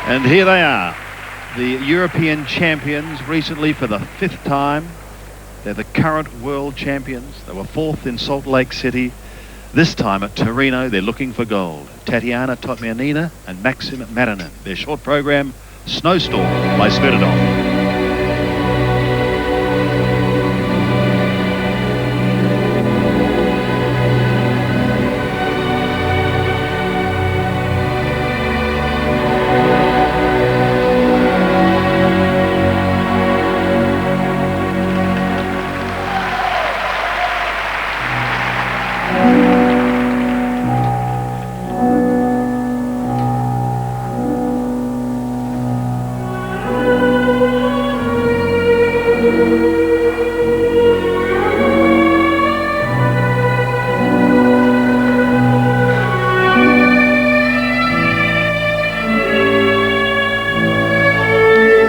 And here they are, the European champions recently for the 5th time. They're the current world champions. They were 4th in Salt Lake City. This time at Torino, they're looking for gold. Tatiana, Totmianina and Maxim Marinin. Their short program, Snowstorm by Sviridov.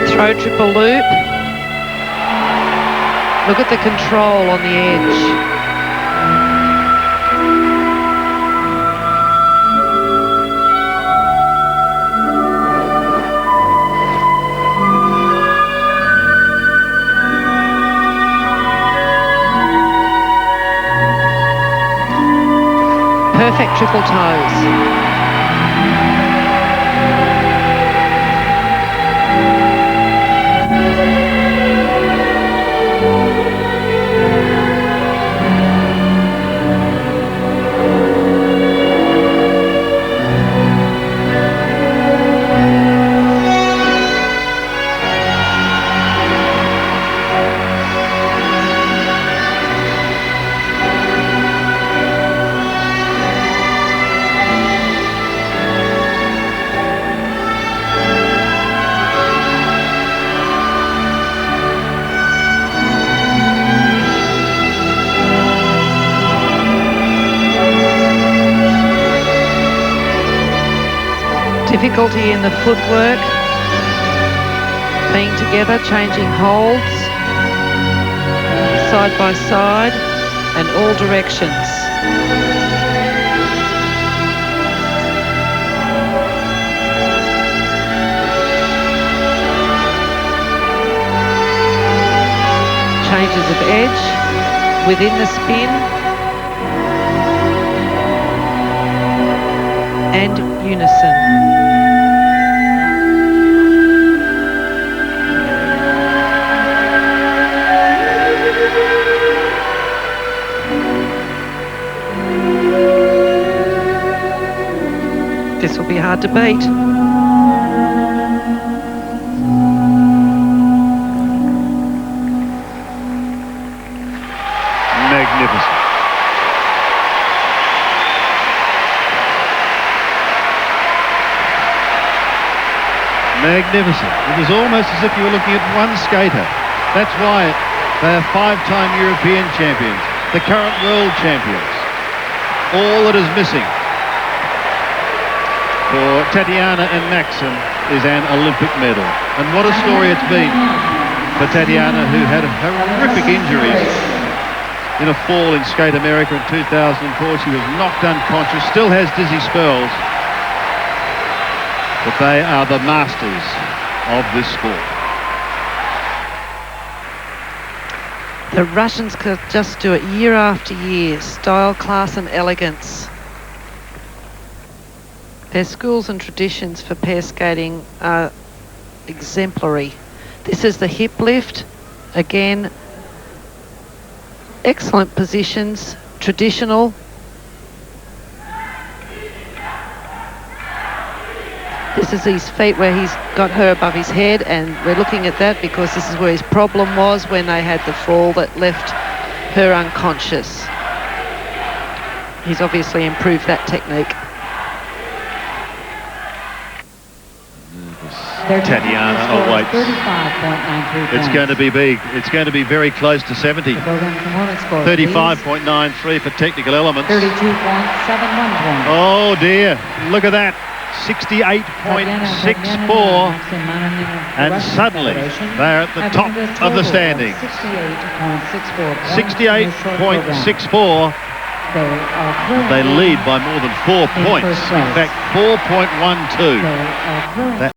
Throw triple loop. Look at the control on the edge. Perfect triple toes. Difficulty in the footwork, being together, changing holds, side by side, and all directions. Changes of edge within the spin and unison. This will be hard to beat. Magnificent. Magnificent. It was almost as if you were looking at one skater. That's why they are 5-time European champions, the current world champions. All that is missing for Tatiana and Maxim is an Olympic medal. And what a story it's been for Tatiana, who had horrific injuries in a fall in Skate America in 2004. She was knocked unconscious, still has dizzy spells. But they are the masters of this sport. The Russians could just do it year after year. Style, class and elegance. Their schools and traditions for pair skating are exemplary. This is the hip lift. Again, excellent positions, traditional. This is his feet where he's got her above his head, and we're looking at that because this is where his problem was when they had the fall that left her unconscious. He's obviously improved that technique. Tatiana awaits. It's going to be big. It's going to be very close to 70. 35.93 for technical elements. 32.71 points. Oh dear, look at that. 68.64. And suddenly they're at the top of the standings. 68.64. They lead by more than 4 points. In fact, 4.12.